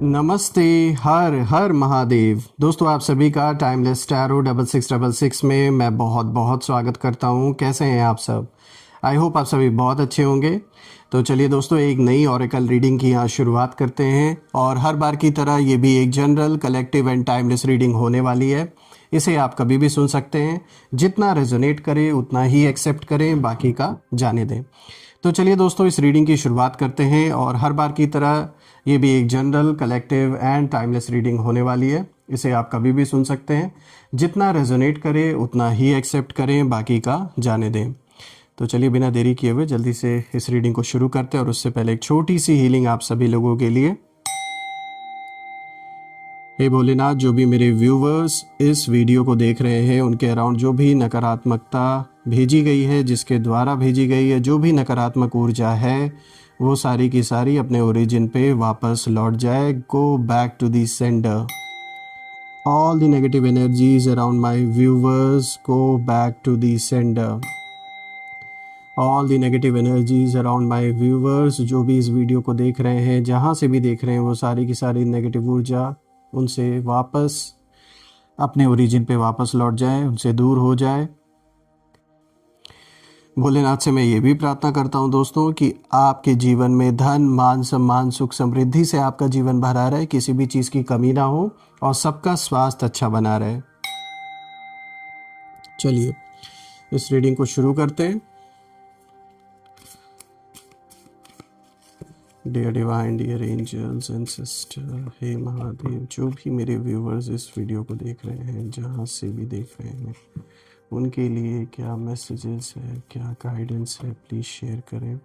नमस्ते। हर हर महादेव। दोस्तों आप सभी का टाइमलेस टैरो 6666 में मैं बहुत बहुत स्वागत करता हूँ। कैसे हैं आप सब? आई होप आप सभी बहुत अच्छे होंगे। तो चलिए दोस्तों, एक नई ऑरेकल रीडिंग की यहाँ शुरुआत करते हैं। और हर बार की तरह ये भी एक general, collective and timeless reading होने वाली है। इसे आप कभी भी सुन सकते हैं। जितना रेजोनेट करे उतना ही एक्सेप्ट करें, बाकी का जाने दें। तो चलिए दोस्तों, इस रीडिंग की शुरुआत करते हैं। और हर बार की तरह ये भी एक general, collective and timeless reading होने वाली है। इसे आप कभी भी सुन सकते हैं। जितना रेजोनेट करे उतना ही एक्सेप्ट करें, बाकी का जाने दें। तो चलिए बिना देरी किए हुए जल्दी से इस रीडिंग को शुरू करते हैं। और उससे पहले एक छोटी सी हीलिंग आप सभी लोगों के लिए। हे भोलेनाथ, जो भी मेरे व्यूवर्स इस वीडियो को देख रहे हैं उनके अराउंड जो भी नकारात्मकता भेजी गई है, जिसके द्वारा भेजी गई है, जो भी नकारात्मक ऊर्जा है, वो सारी की सारी अपने ओरिजिन पे वापस लौट जाए। Go back to the sender. All the negative energies around my viewers go back to the sender. All the negative energies around my viewers, जो भी इस वीडियो को देख रहे हैं, जहाँ से भी देख रहे हैं, वो सारी की सारी नेगेटिव ऊर्जा उनसे वापस अपने ओरिजिन पे वापस लौट जाए, उनसे दूर हो जाए। भोलेनाथ से मैं ये भी प्रार्थना करता हूँ दोस्तों कि आपके जीवन में धन, मान, सम्मान, सुख, समृद्धि से आपका जीवन भरा रहे, किसी भी चीज़ की कमी ना हो और सबका स्वास्थ्य अच्छा बना रहे। चलिए इस रीडिंग को शुरू करते हैं। Dear divine, dear angels and sister, हे महादेव, जो भी मेरे व्यूवर्स इस वीडियो को देख रहे हैं, जहाँ से भी देख रहे हैं, उनके लिए क्या मैसेजेस है, क्या गाइडेंस है, प्लीज़ शेयर करें।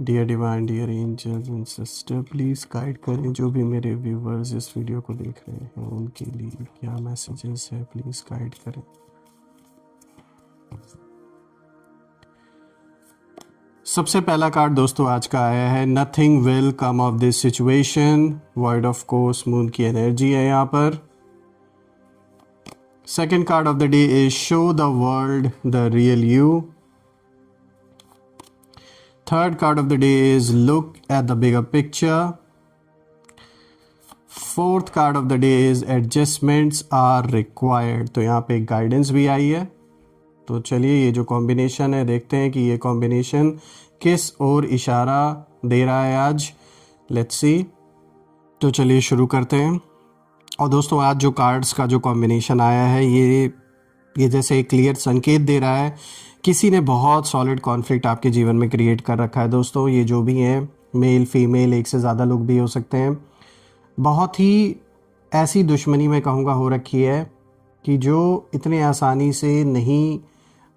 Dear divine, dear angels and sister, please guide करें। जो भी मेरे व्यूवर्स इस वीडियो को देख रहे हैं उनके लिए क्या मैसेजेस है, प्लीज़ गाइड करें। सबसे पहला कार्ड दोस्तों आज का आया है, nothing will come of this situation. Word of course moon की एनर्जी है यहाँ पर। Second card of the day is show the world the real you. Third card of the day is look at the bigger picture. Fourth card of the day is adjustments are required. तो यहाँ पे guidance भी आई है। तो चलिए ये जो combination है, देखते हैं कि ये कॉम्बिनेशन किस ओर इशारा दे रहा है आज। Let's see. तो चलिए शुरू करते हैं। और दोस्तों आज जो कार्ड्स का जो कॉम्बिनेशन आया है, ये जैसे एक क्लियर संकेत दे रहा है किसी ने बहुत सॉलिड कॉन्फ्लिक्ट आपके जीवन में क्रिएट कर रखा है। दोस्तों ये जो भी हैं, मेल फीमेल, एक से ज़्यादा लोग भी हो सकते हैं, बहुत ही ऐसी दुश्मनी मैं कहूँगा हो रखी है कि जो इतने आसानी से नहीं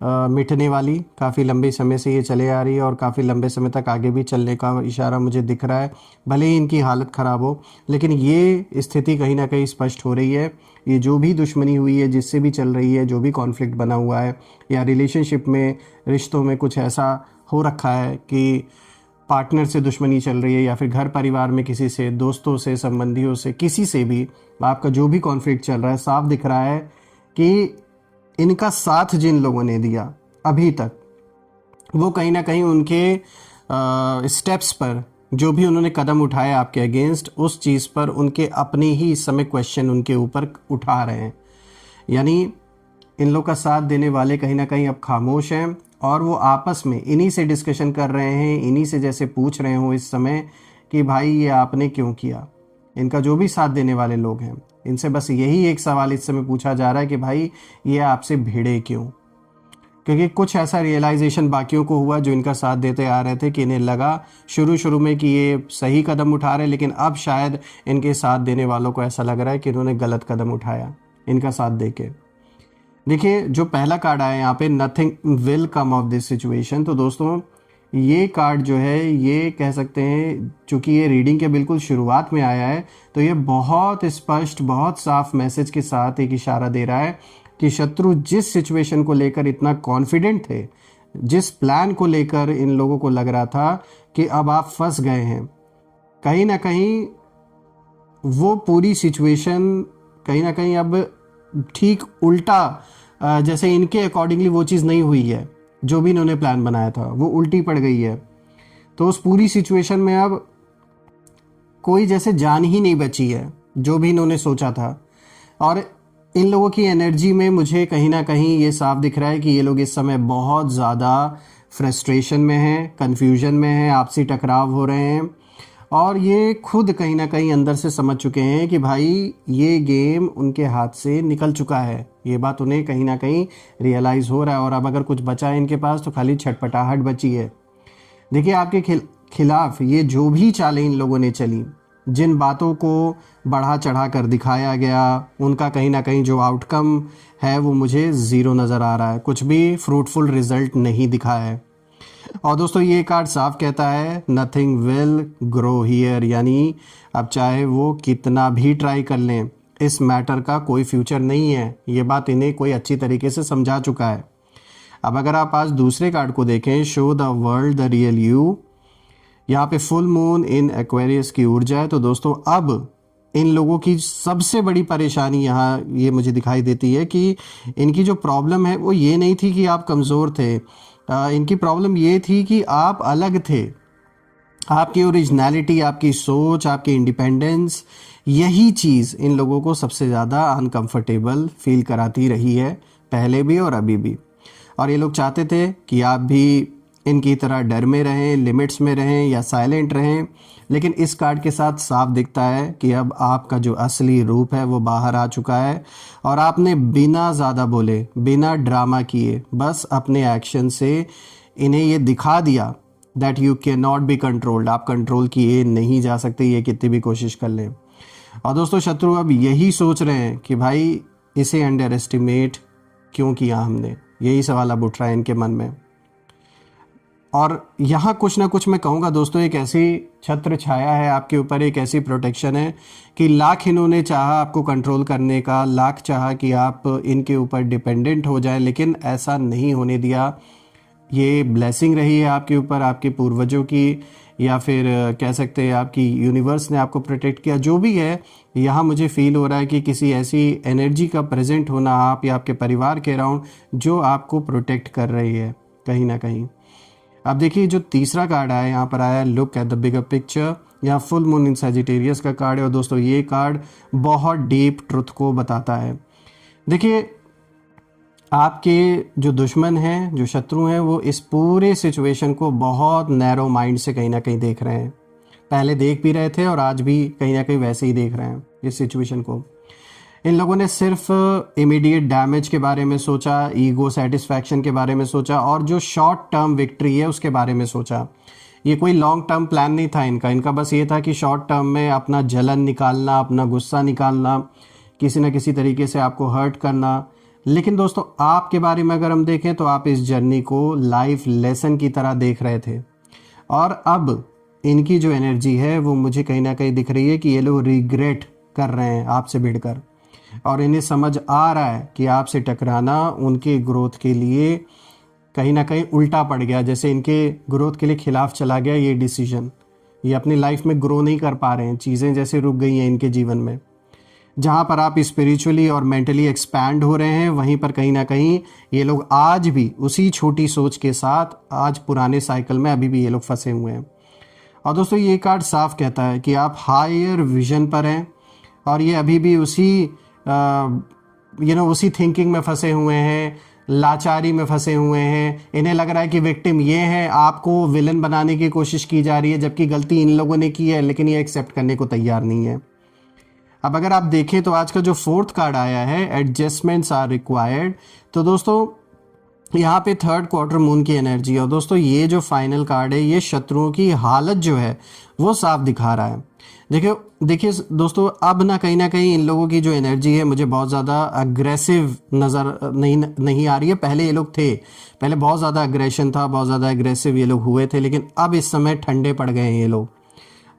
मिटने वाली। काफ़ी लंबे समय से ये चले आ रही है और काफ़ी लंबे समय तक आगे भी चलने का इशारा मुझे दिख रहा है। भले ही इनकी हालत ख़राब हो, लेकिन ये स्थिति कहीं ना कहीं स्पष्ट हो रही है। ये जो भी दुश्मनी हुई है, जिससे भी चल रही है, जो भी कॉन्फ्लिक्ट बना हुआ है, या रिलेशनशिप में, रिश्तों में कुछ ऐसा हो रखा है कि पार्टनर से दुश्मनी चल रही है, या फिर घर परिवार में किसी से, दोस्तों से, संबंधियों से, किसी से भी आपका जो भी कॉन्फ्लिक्ट चल रहा है, साफ दिख रहा है कि इनका साथ जिन लोगों ने दिया अभी तक, वो कहीं ना कहीं उनके स्टेप्स पर, जो भी उन्होंने कदम उठाए आपके अगेंस्ट, उस चीज़ पर उनके अपने ही इस समय क्वेश्चन उनके ऊपर उठा रहे हैं। यानी इन लोग का साथ देने वाले कहीं ना कहीं अब खामोश हैं और वो आपस में इन्हीं से डिस्कशन कर रहे हैं, इन्हीं से जैसे पूछ रहे हो इस समय कि भाई ये आपने क्यों किया। इनका जो भी साथ देने वाले लोग हैं, इनसे बस यही एक सवाल इस समय पूछा जा रहा है कि भाई ये आपसे भिड़े क्यों। क्योंकि कुछ ऐसा रियलाइजेशन बाकियों को हुआ जो इनका साथ देते आ रहे थे कि इन्हें लगा शुरू में कि ये सही कदम उठा रहे हैं, लेकिन अब शायद इनके साथ देने वालों को ऐसा लग रहा है कि इन्होंने गलत कदम उठाया इनका साथ देके। देखिए जो पहला कार्ड आया यहाँ पे, nothing will come of this situation. तो दोस्तों ये कार्ड जो है, ये कह सकते हैं, चूँकि ये रीडिंग के बिल्कुल शुरुआत में आया है, तो ये बहुत स्पष्ट, बहुत साफ मैसेज के साथ एक इशारा दे रहा है कि शत्रु जिस सिचुएशन को लेकर इतना कॉन्फिडेंट थे, जिस प्लान को लेकर इन लोगों को लग रहा था कि अब आप फंस गए हैं, कहीं ना कहीं वो पूरी सिचुएशन कहीं ना कहीं अब ठीक उल्टा, जैसे इनके अकॉर्डिंगली वो चीज़ नहीं हुई है। जो भी इन्होंने प्लान बनाया था वो उल्टी पड़ गई है। तो उस पूरी सिचुएशन में अब कोई जैसे जान ही नहीं बची है जो भी इन्होंने सोचा था। और इन लोगों की एनर्जी में मुझे कहीं ना कहीं ये साफ दिख रहा है कि ये लोग इस समय बहुत ज़्यादा फ्रस्ट्रेशन में हैं, कन्फ्यूजन में हैं, आपसी टकराव हो रहे हैं और ये खुद कहीं ना कहीं अंदर से समझ चुके हैं कि भाई ये गेम उनके हाथ से निकल चुका है। ये बात उन्हें कहीं ना कहीं रियलाइज़ हो रहा है और अब अगर कुछ बचा है इनके पास तो खाली छटपटाहट बची है। देखिए आपके खिलाफ ये जो भी चालें इन लोगों ने चली, जिन बातों को बढ़ा चढ़ा कर दिखाया गया, उनका कहीं ना कहीं जो आउटकम है वो मुझे ज़ीरो नज़र आ रहा है, कुछ भी फ्रूटफुल रिजल्ट नहीं दिखा है। और दोस्तों ये कार्ड साफ कहता है नथिंग विल ग्रो हियर, यानी अब चाहे वो कितना भी ट्राई कर लें इस मैटर का कोई फ्यूचर नहीं है। ये बात इन्हें कोई अच्छी तरीके से समझा चुका है। अब अगर आप आज दूसरे कार्ड को देखें, show the world the real you, यहाँ पे फुल मून इन एक्वेरियस की ऊर्जा है। तो दोस्तों अब इन लोगों की सबसे बड़ी परेशानी यहाँ ये मुझे दिखाई देती है कि इनकी जो प्रॉब्लम है वो ये नहीं थी कि आप कमज़ोर थे, इनकी प्रॉब्लम ये थी कि आप अलग थे। आपकी ओरिजिनलिटी, आपकी सोच, आपकी इंडिपेंडेंस, यही चीज़ इन लोगों को सबसे ज़्यादा अनकंफर्टेबल फील कराती रही है, पहले भी और अभी भी। और ये लोग चाहते थे कि आप भी इनकी तरह डर में रहें, लिमिट्स में रहें या साइलेंट रहें, लेकिन इस कार्ड के साथ साफ दिखता है कि अब आपका जो असली रूप है वो बाहर आ चुका है और आपने बिना ज़्यादा बोले, बिना ड्रामा किए, बस अपने एक्शन से इन्हें ये दिखा दिया that you can not be controlled. आप कंट्रोल किए नहीं जा सकते, ये कितनी भी कोशिश कर लें। और दोस्तों शत्रु अब यही सोच रहे हैं कि भाई इसे अंडर एस्टिमेट क्यों किया हमने, यही सवाल अब उठ रहा है इनके मन में। और यहाँ कुछ ना कुछ मैं कहूँगा दोस्तों, एक ऐसी छत्र छाया है आपके ऊपर, एक ऐसी प्रोटेक्शन है कि लाख इन्होंने चाहा आपको कंट्रोल करने का, लाख चाहा कि आप इनके ऊपर डिपेंडेंट हो जाए, लेकिन ऐसा नहीं होने दिया। ये ब्लेसिंग रही है आपके ऊपर, आपके पूर्वजों की, या फिर कह सकते हैं आपकी यूनिवर्स ने आपको प्रोटेक्ट किया। जो भी है, यहाँ मुझे फील हो रहा है कि किसी ऐसी एनर्जी का प्रेजेंट होना आप या आपके परिवार के अराउंड जो आपको प्रोटेक्ट कर रही है कहीं ना कहीं। अब देखिए जो तीसरा कार्ड आया यहाँ पर आया look at the bigger picture, यहाँ फुल मून इन सैजिटेरियस का कार्ड है। और दोस्तों ये कार्ड बहुत डीप ट्रुथ को बताता है। देखिए आपके जो दुश्मन हैं, जो शत्रु हैं, वो इस पूरे सिचुएशन को बहुत नैरो माइंड से कहीं ना कहीं देख रहे हैं। पहले देख भी रहे थे और आज भी कहीं ना कहीं वैसे ही देख रहे हैं इस सिचुएशन को। इन लोगों ने सिर्फ इमीडिएट डैमेज के बारे में सोचा, ईगो सेटिस्फैक्शन के बारे में सोचा और जो शॉर्ट टर्म विक्ट्री है उसके बारे में सोचा। ये कोई लॉन्ग टर्म प्लान नहीं था इनका बस ये था कि शॉर्ट टर्म में अपना जलन निकालना, अपना गुस्सा निकालना, किसी न किसी तरीके से आपको हर्ट करना। लेकिन दोस्तों आपके बारे में अगर हम देखें तो आप इस जर्नी को लाइफ लेसन की तरह देख रहे थे और अब इनकी जो एनर्जी है वो मुझे कहीं ना कहीं दिख रही है कि ये लोग रिग्रेट कर रहे हैं आपसे भिड़कर और इन्हें समझ आ रहा है कि आपसे टकराना उनके ग्रोथ के लिए कहीं ना कहीं उल्टा पड़ गया, जैसे इनके ग्रोथ के लिए खिलाफ चला गया ये डिसीजन। ये अपनी लाइफ में ग्रो नहीं कर पा रहे हैं, चीज़ें जैसे रुक गई हैं इनके जीवन में। जहाँ पर आप स्पिरिचुअली और मेंटली एक्सपैंड हो रहे हैं वहीं पर कहीं ना कहीं ये लोग आज भी उसी छोटी सोच के साथ आज पुराने साइकिल में अभी भी ये लोग फंसे हुए हैं। और दोस्तों ये कार्ड साफ कहता है कि आप हायर विजन पर हैं और ये अभी भी उसी उसी थिंकिंग में फंसे हुए हैं, लाचारी में फंसे हुए हैं। इन्हें लग रहा है कि विक्टिम ये है, आपको विलन बनाने की कोशिश की जा रही है, जबकि गलती इन लोगों ने की है, लेकिन ये एक्सेप्ट करने को तैयार नहीं है। अब अगर आप देखें तो आज का जो फोर्थ कार्ड आया है एडजस्टमेंट्स आर रिक्वायर्ड, तो दोस्तों यहाँ पे थर्ड क्वार्टर मून की एनर्जी है। और दोस्तों ये जो फाइनल कार्ड है ये शत्रुओं की हालत जो है वो साफ दिखा रहा है। देखिए दोस्तों अब ना कहीं इन लोगों की जो एनर्जी है मुझे बहुत ज़्यादा अग्रेसिव नज़र नहीं आ रही है। पहले ये लोग थे, पहले बहुत ज़्यादा अग्रेशन था, बहुत ज़्यादा अग्रेसिव ये लोग हुए थे, लेकिन अब इस समय ठंडे पड़ गए हैं ये लोग।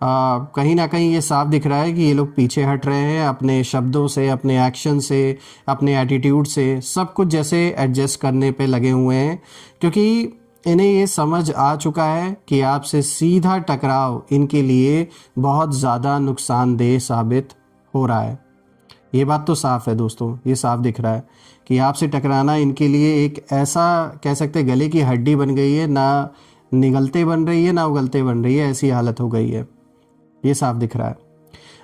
कहीं ना कहीं ये साफ दिख रहा है कि ये लोग पीछे हट रहे हैं अपने शब्दों से, अपने एक्शन से, अपने एटीट्यूड से, सब कुछ जैसे एडजस्ट करने पे लगे हुए हैं, क्योंकि इन्हें ये समझ आ चुका है कि आपसे सीधा टकराव इनके लिए बहुत ज़्यादा नुकसानदेह साबित हो रहा है। ये बात तो साफ़ है दोस्तों, ये साफ दिख रहा है कि आपसे टकराना इनके लिए एक ऐसा कह सकते गले की हड्डी बन गई है। निगलते बन रही है ना उगलते बन रही है, ऐसी हालत हो गई है, ये साफ दिख रहा है।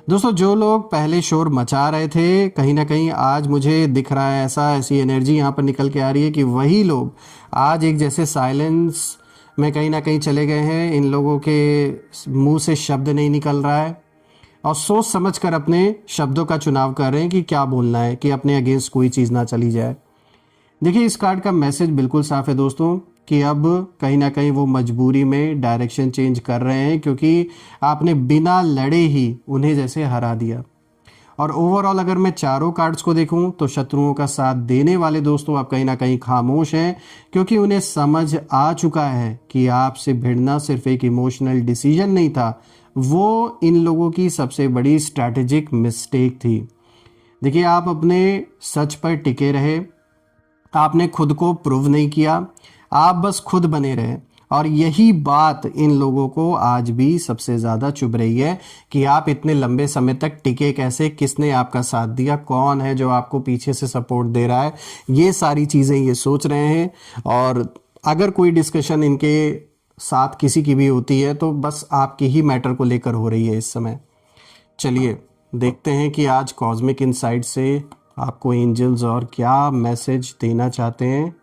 दोस्तों जो लोग पहले शोर मचा रहे थे, कहीं ना कहीं आज मुझे दिख रहा है ऐसी एनर्जी यहाँ पर निकल के आ रही है कि वही लोग आज एक जैसे साइलेंस में कहीं ना कहीं चले गए हैं। इन लोगों के मुंह से शब्द नहीं निकल रहा है और सोच समझ कर अपने शब्दों का चुनाव कर रहे हैं कि क्या बोलना है, कि अपने अगेंस्ट कोई चीज़ ना चली जाए। देखिए इस कार्ड का मैसेज बिल्कुल साफ है दोस्तों कि अब कहीं ना कहीं वो मजबूरी में डायरेक्शन चेंज कर रहे हैं, क्योंकि आपने बिना लड़े ही उन्हें जैसे हरा दिया। और ओवरऑल अगर मैं चारों कार्ड्स को देखूं तो शत्रुओं का साथ देने वाले दोस्तों आप कहीं ना कहीं खामोश हैं, क्योंकि उन्हें समझ आ चुका है कि आपसे भिड़ना सिर्फ एक इमोशनल डिसीजन नहीं था, वो इन लोगों की सबसे बड़ी स्ट्रैटेजिक मिस्टेक थी। देखिए आप अपने सच पर टिके रहे, आपने खुद को प्रूव नहीं किया, आप बस खुद बने रहे। और यही बात इन लोगों को आज भी सबसे ज़्यादा चुभ रही है कि आप इतने लंबे समय तक टिके कैसे, किसने आपका साथ दिया, कौन है जो आपको पीछे से सपोर्ट दे रहा है, ये सारी चीज़ें ये सोच रहे हैं। और अगर कोई डिस्कशन इनके साथ किसी की भी होती है तो बस आपकी ही मैटर को लेकर हो रही है इस समय। चलिए देखते हैं कि आज कॉस्मिक इनसाइट से आपको एंजल्स और क्या मैसेज देना चाहते हैं।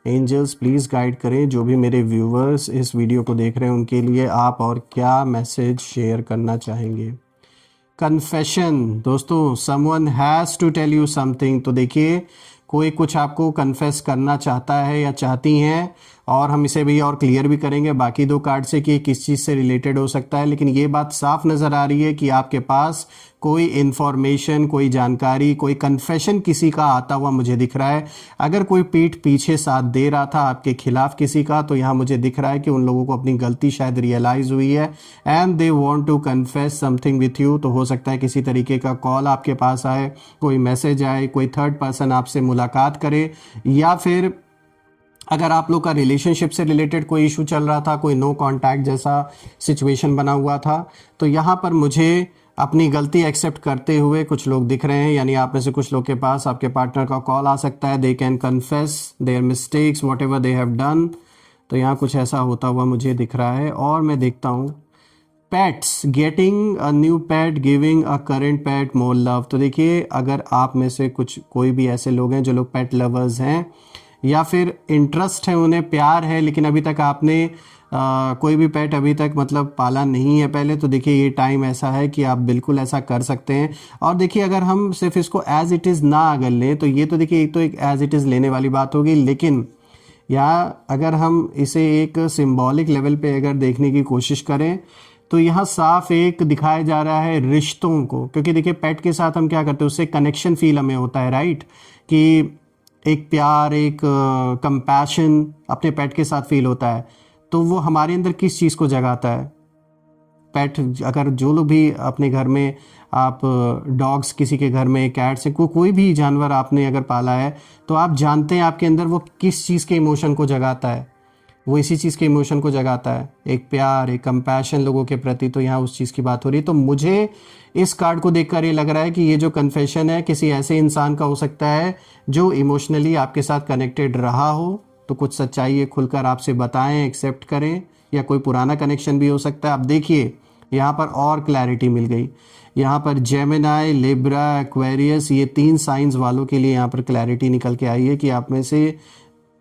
एंजल्स प्लीज़ गाइड करें जो भी मेरे व्यूवर्स इस वीडियो को देख रहे हैं उनके लिए आप और क्या मैसेज शेयर करना चाहेंगे। कन्फेशन दोस्तों, someone has to tell you something. तो देखिए कोई कुछ आपको कन्फेस करना चाहता है या चाहती हैं, और हम इसे भी और क्लियर भी करेंगे बाकी दो कार्ड से कि किस चीज़ से रिलेटेड हो सकता है। लेकिन ये बात साफ नज़र आ रही है कि आपके पास कोई इन्फॉर्मेशन, कोई जानकारी, कोई कन्फेशन किसी का आता हुआ मुझे दिख रहा है। अगर कोई पीठ पीछे साथ दे रहा था आपके खिलाफ किसी का, तो यहाँ मुझे दिख रहा है कि उन लोगों को अपनी गलती शायद रियलाइज़ हुई है and they want to confess something with you. तो हो सकता है किसी तरीके का कॉल आपके पास आए, कोई मैसेज आए, कोई थर्ड पर्सन आपसे मुलाकात करे, या फिर अगर आप लोग का रिलेशनशिप से रिलेटेड कोई इशू चल रहा था, कोई नो कांटेक्ट जैसा सिचुएशन बना हुआ था, तो यहाँ पर मुझे अपनी गलती एक्सेप्ट करते हुए कुछ लोग दिख रहे हैं। यानी आप में से कुछ लोग के पास आपके पार्टनर का कॉल आ सकता है, they can confess their mistakes what ever they have done. तो यहाँ कुछ ऐसा होता हुआ मुझे दिख रहा है। और मैं देखता हूँ pets, getting a new pet, giving a current pet more love. तो देखिए अगर आप में से कोई भी ऐसे लोग हैं जो लोग पेट लवर्स हैं या फिर इंटरेस्ट है, उन्हें प्यार है, लेकिन अभी तक आपने कोई भी पेट अभी तक मतलब पाला नहीं है पहले, तो देखिए ये टाइम ऐसा है कि आप बिल्कुल ऐसा कर सकते हैं। और देखिए अगर हम सिर्फ इसको एज इट इज़ ना अगर लें तो ये तो देखिए एक तो एक एज इट इज़ लेने वाली बात होगी, लेकिन या अगर हम इसे एक सिंबॉलिक लेवल पे अगर देखने की कोशिश करें तो यहाँ साफ एक दिखाया जा रहा है रिश्तों को। क्योंकि देखिए पेट के साथ हम क्या करते हैं, उससे कनेक्शन फील हमें होता है, राइट, कि एक प्यार, एक कंपैशन अपने पेट के साथ फील होता है। तो वो हमारे अंदर किस चीज़ को जगाता है? पेट, अगर जो लोग भी अपने घर में आप डॉग्स किसी के घर में, कैट्स से कोई भी जानवर आपने अगर पाला है तो आप जानते हैं आपके अंदर वो किस चीज़ के इमोशन को जगाता है। वो इसी चीज़ के इमोशन को जगाता है, एक प्यार, एक कंपैशन लोगों के प्रति। तो यहाँ उस चीज़ की बात हो रही है। तो मुझे इस कार्ड को देखकर ये लग रहा है कि ये जो कन्फेशन है किसी ऐसे इंसान का हो सकता है जो इमोशनली आपके साथ कनेक्टेड रहा हो। तो कुछ सच्चाई ये खुलकर आपसे बताएं, एक्सेप्ट करें, या कोई पुराना कनेक्शन भी हो सकता है। अब देखिए यहाँ पर और क्लैरिटी मिल गई। यहाँ पर जेमिनाई, लिब्रा, एक्वेरियस, ये 3 साइंस वालों के लिए यहाँ पर क्लैरिटी निकल के आई है कि आप में से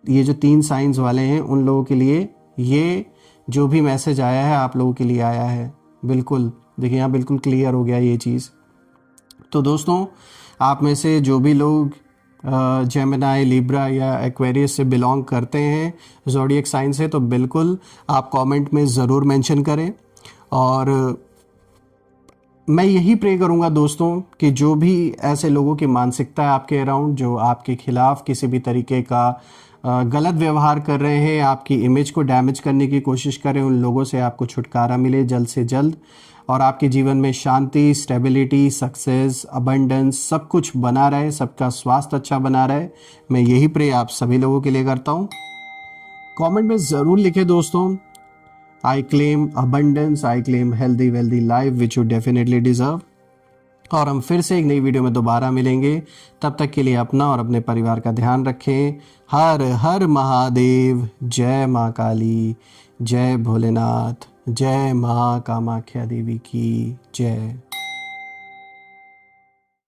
ये जो 3 साइंस वाले हैं उन लोगों के लिए ये जो भी मैसेज आया है आप लोगों के लिए आया है। बिल्कुल देखिए यहाँ बिल्कुल क्लियर हो गया ये चीज़। तो दोस्तों आप में से जो भी लोग जेमिनाई, लिब्रा या एक्वेरियस से बिलोंग करते हैं, ज़ोडिएक साइन से, तो बिल्कुल आप कमेंट में ज़रूर मेंशन करें। और मैं यही प्रे करूंगा दोस्तों कि जो भी ऐसे लोगों की मानसिकता है आपके अराउंड, जो आपके खिलाफ किसी भी तरीके का गलत व्यवहार कर रहे हैं, आपकी इमेज को डैमेज करने की कोशिश करें, उन लोगों से आपको छुटकारा मिले जल्द से जल्द, और आपके जीवन में शांति, स्टेबिलिटी, सक्सेस, अबंडेंस सब कुछ बना रहे, सबका स्वास्थ्य अच्छा बना रहे। मैं यही प्रे आप सभी लोगों के लिए करता हूँ। कमेंट में ज़रूर लिखें दोस्तों, I claim abundance, I claim healthy wealthy life which you definitely deserve. और हम फिर से एक नई वीडियो में दोबारा मिलेंगे। तब तक के लिए अपना और अपने परिवार का ध्यान रखें। हर हर महादेव, जय माँ काली, जय भोलेनाथ, जय माँ कामाख्या देवी की जय।